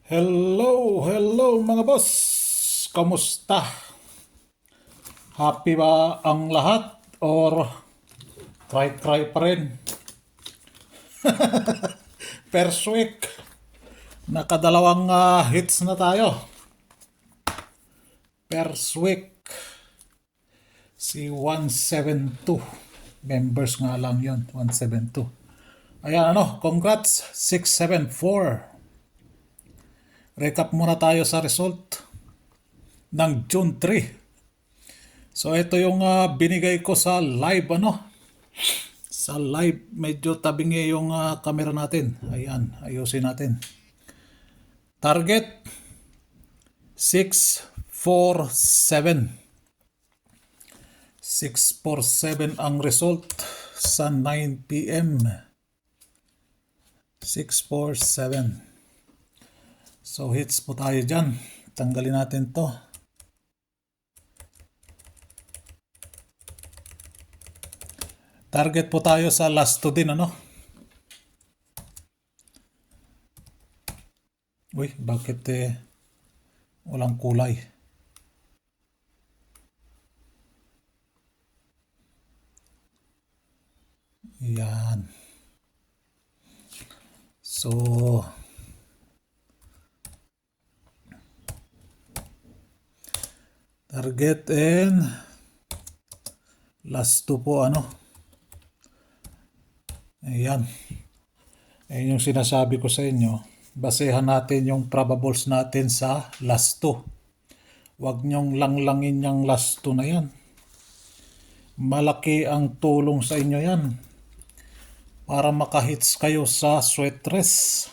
Hello, hello mga boss! Kamusta? Happy ba ang lahat? Or try pa rin? First week, nakadalawang hits na tayo. First week, si 172. Members nga lang yon 172. Ayan congrats, 674. Recap muna tayo sa result ng June 3. So ito yung binigay ko sa live Sa live medyo tabingi yung camera natin. Ayan, ayusin natin. Target 647. 647 ang result sa 9 PM. 647. So hits po tayo dyan. Tanggalin natin to. Target po tayo sa last 2 din Uy, bakit walang kulay? Yan. So target and last 2 po Ayan. Ayan yung sinasabi ko sa inyo. Basehan natin yung probables natin sa last 2. Huwag nyong langlangin yung last 2 na yan. Malaki ang tulong sa inyo yan. Para makahits kayo sa sweat race.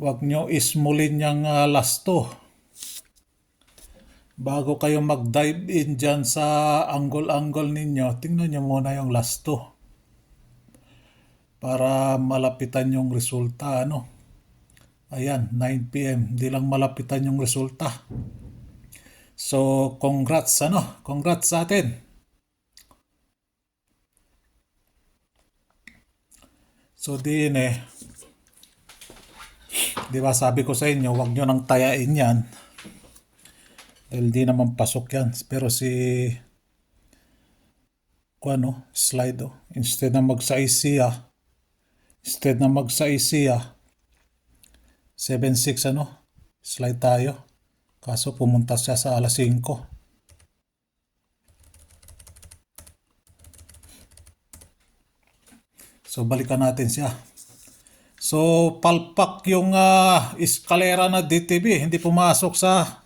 Huwag nyo ismulin yung last 2. Bago kayo mag-dive in dyan sa angle-angle ninyo, tingnan nyo muna yung last 2. Para malapitan yung resulta Ayan, 9 PM. Hindi lang malapitan yung resulta. So, congrats Congrats sa atin. So, di ba sabi ko sa inyo, huwag nyo nang tayain yan. Dahil di naman pasok yan. Pero slide Instead na mag-size siya, 7-6 slide tayo. Kaso pumunta siya sa alas 5. So balikan natin siya. So palpak yung eskalera na DTB, hindi pumasok sa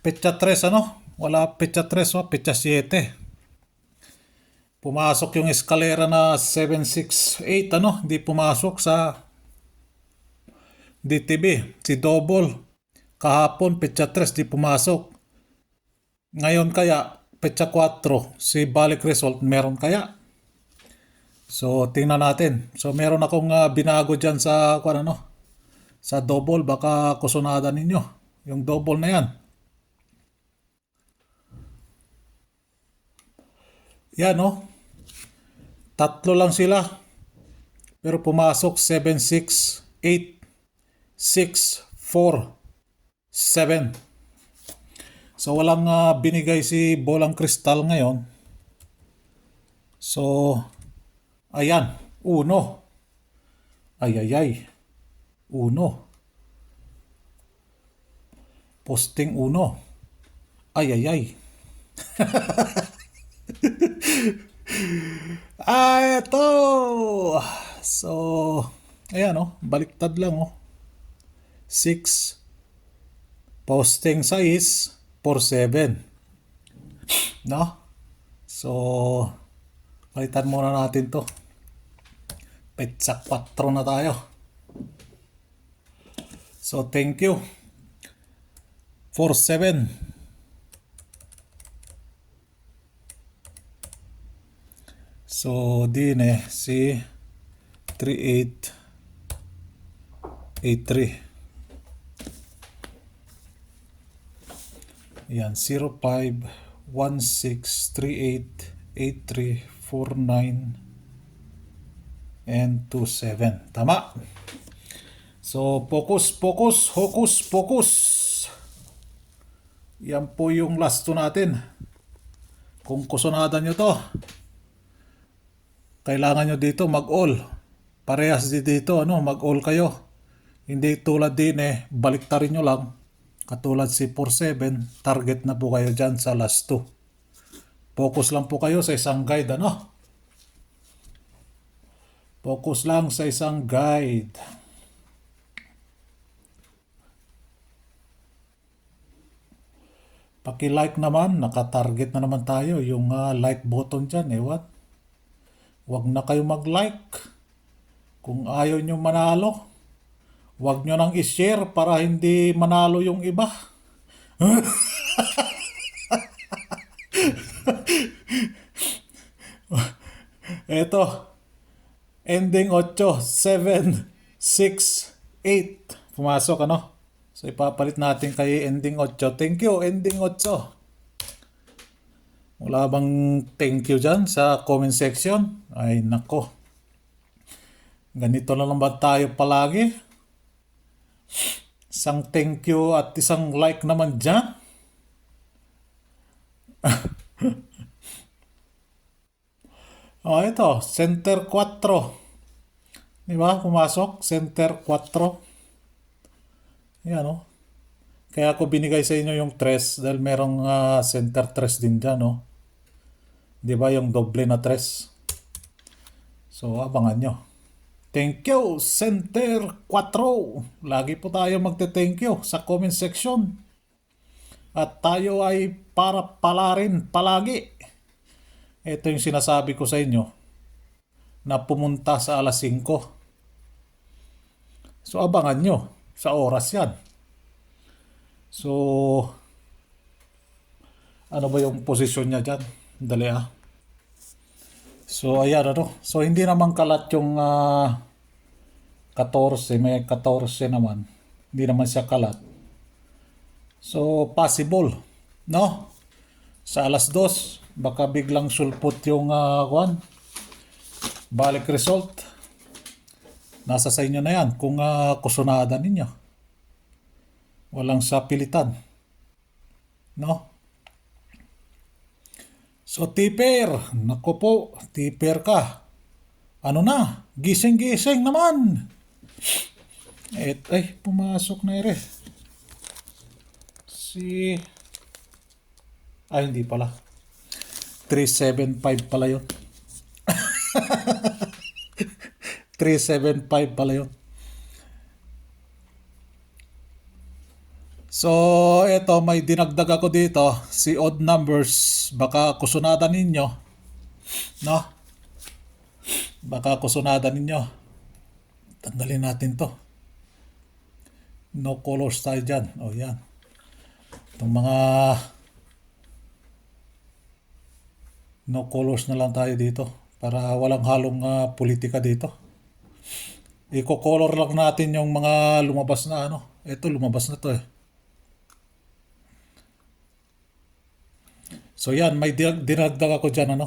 petsa 3 Wala petsa 3 petsa 7. Pumasok yung eskalera na 768 hindi pumasok sa DTB. Si Double kahapon petsa 3 di pumasok. Ngayon kaya petsa 4 si balik result meron kaya. So tingnan natin. So meron akong binago diyan sa sa Double, baka kusunada ninyo yung Double na yan. Yan tatlo lang sila. Pero pumasok 7, 6, 8, 6, 4, 7. So walang binigay si Bolang Kristal ngayon. So ayan, 1. Ay. 1. Posting 1. Ay. Ito. So, ayan baliktad lang 6 posting size 47. So, palitan muna natin to. Petsa 4 na tayo. So, thank you. 47. So, din si 3883. Yan, 05, 16, 38, 83, 49, and 27. Tama. So, focus, focus, hocus, focus. Yan po yung last 2 natin. Kung kusunada nyo to, kailangan nyo dito mag-all. Parehas dito, mag-all kayo. Hindi tulad din baliktarin nyo lang. Katulad si 47, target na po kayo dyan sa last 2. Focus lang po kayo sa isang guide, Focus lang sa isang guide. Paki-like naman, naka-target na naman tayo. Yung like button dyan, what? Huwag na kayo mag-like. Kung ayaw nyo manalo, huwag nyo nang i-share para hindi manalo yung iba. Eto, ending 8, 7, 6, 8. Pumasok, So, ipapalit natin kay ending 8. Thank you, ending 8. Wala bang thank you dyan sa comment section? Ay, nako. Ganito na lang ba tayo palagi? Isang thank you at isang like naman dyan. Ito, center 4. Diba? Pumasok, center 4. Yan, Kaya ako binigay sa inyo yung 3 dahil merong center 3 din dyan, Diba? Yung doble na 3. So, abangan nyo. Thank you, center 4. Lagi po tayo magte-thank you sa comment section. At tayo ay para pala rin palagi. Ito yung sinasabi ko sa inyo na pumunta sa alas 5. So, abangan nyo. Sa oras yan. So, ano ba yung posisyon niya dyan? Dali So, ayan So, hindi naman kalat yung 14. May 14 naman. Hindi naman siya kalat. So, possible. Sa alas 2, baka biglang sulpot yung balik result. Nasa sa inyo na yan kung kusunada ninyo. Walang sapilitan. So, tipper. Nako po, tipper ka. Ano na? Gising-gising naman. Ay, pumasok na Ay, hindi pala. 375 pala yun. 375 pala yun. So, eto, may dinagdag ako dito. Si odd numbers. Baka kusunada ninyo. Baka kusunada ninyo. Tanggalin natin to. No colors tayo dyan. Yan. Itong mga no colors na lang tayo dito. Para walang halong politika dito. Iko-color lang natin yung mga lumabas na Ito, lumabas na to So yan, may dinagdag ako dyan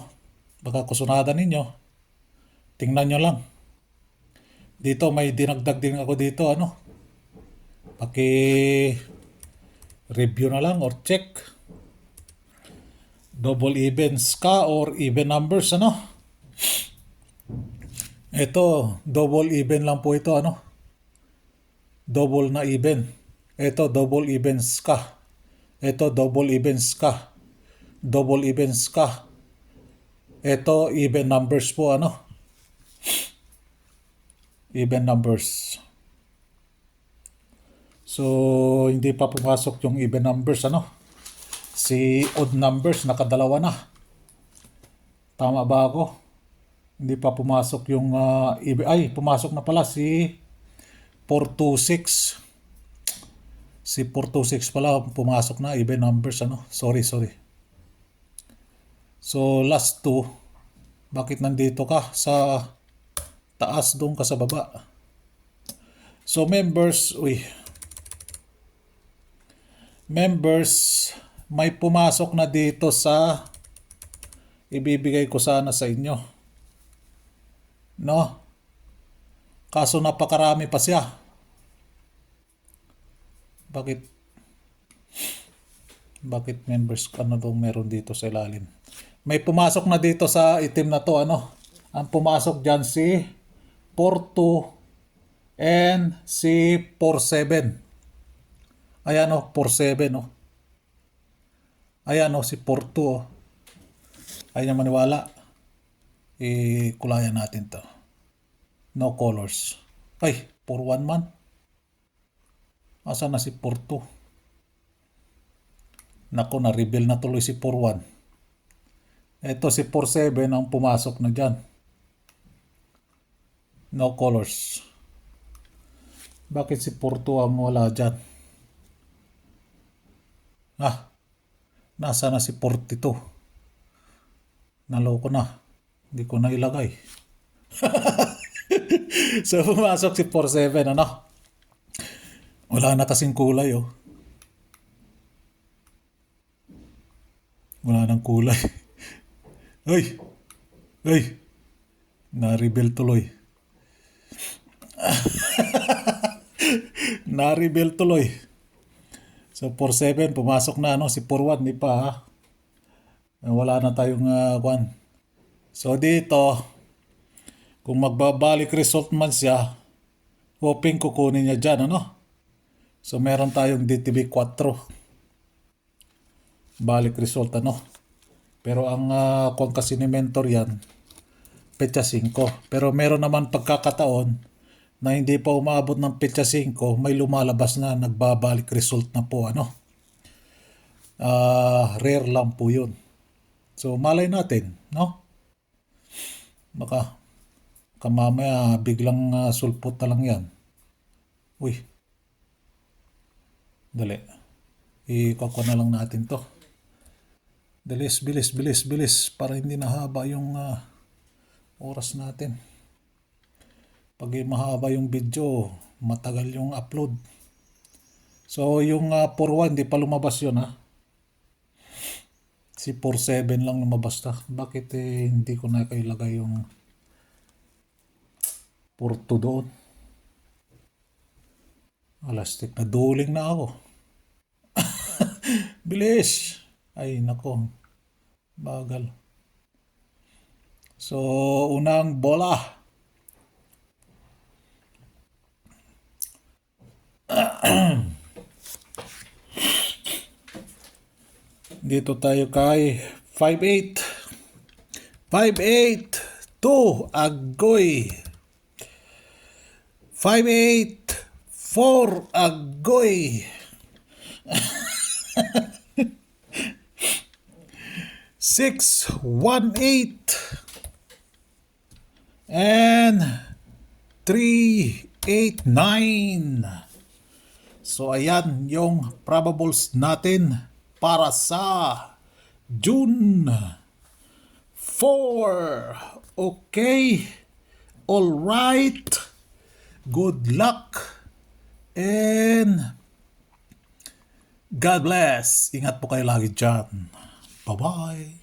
Baka kusunada ninyo. Tingnan nyo lang. Dito may dinagdag din ako dito Paki-review na lang or check. Double evens ka or even numbers Ito, double even lang po ito Double na even. Ito, double evens ka. Ito, double evens ka. Double evens ka. Ito, even numbers po Even numbers. So, hindi pa pumasok yung even numbers Si odd numbers, nakadalawa na. Tama ba ako? Hindi pa pumasok yung pumasok na pala si 426. Si 426 pala pumasok na, even numbers Sorry. So, last 2. Bakit nandito ka sa taas, doon ka sa baba? So, members, may pumasok na dito sa ibibigay ko sana sa inyo. Kaso napakarami pa siya. Bakit members ano daw meron dito sa ilalim? May pumasok na dito sa itim na to, ano? Ang pumasok dyan si 42 and si 47. Ayan o, 47 o. Ayan o, si 42 o. Ayaw na maniwala. Ikulayan natin to. No colors. Ay, 41 man. Asa na si 42? Nako, na-reveal na tuloy si 41. Ito si 47 ang pumasok na dyan. No colors. Bakit si 42 ang wala dyan? Nasa na si 42? Naloko na. Hindi ko na ilagay. So, pumasok si 47, ano? Wala na kasing kulay, oh. Wala nang kulay. Ay! Ay! Na-reveal tuloy. Na-reveal tuloy. So, 47, pumasok na, ano? Si 41, di pa, ha? Wala na tayong kwan. So, dito, kung magbabalik result man siya, hoping kukunin niya dyan, ano? So, meron tayong DTB 4. Balik result, ano? Pero ang kung kasi ni mentor yan, petsa 5. Pero meron naman pagkakataon na hindi pa umabot ng petsa 5, may lumalabas na nagbabalik result na po, ano? Rare lang po yun. So, malay natin, no? Baka kamamaya biglang sulpot na lang yan. Uy. Dali. Ikuha na lang natin to. Bilis, bilis, bilis, bilis. Para hindi nahaba yung oras natin. Pag mahaba yung video, matagal yung upload. So, yung 41, hindi pa lumabas yun, ha? Si 47 lang lumabas na. Bakit hindi ko na kailagay yung 42 doon? Alastik na duling na ako. Bilis! Ay, nako. Bagal. So, unang bola. Dito tayo kay 5-8. 5-8. 2. Agoy. 5-8. 4. Agoy. 6-1-8. And 3-8-9. So, ayan yung probables natin para sa June 4. Okay. All right. Good luck. And God bless. Ingat po kayo lagi dyan. Bye-bye.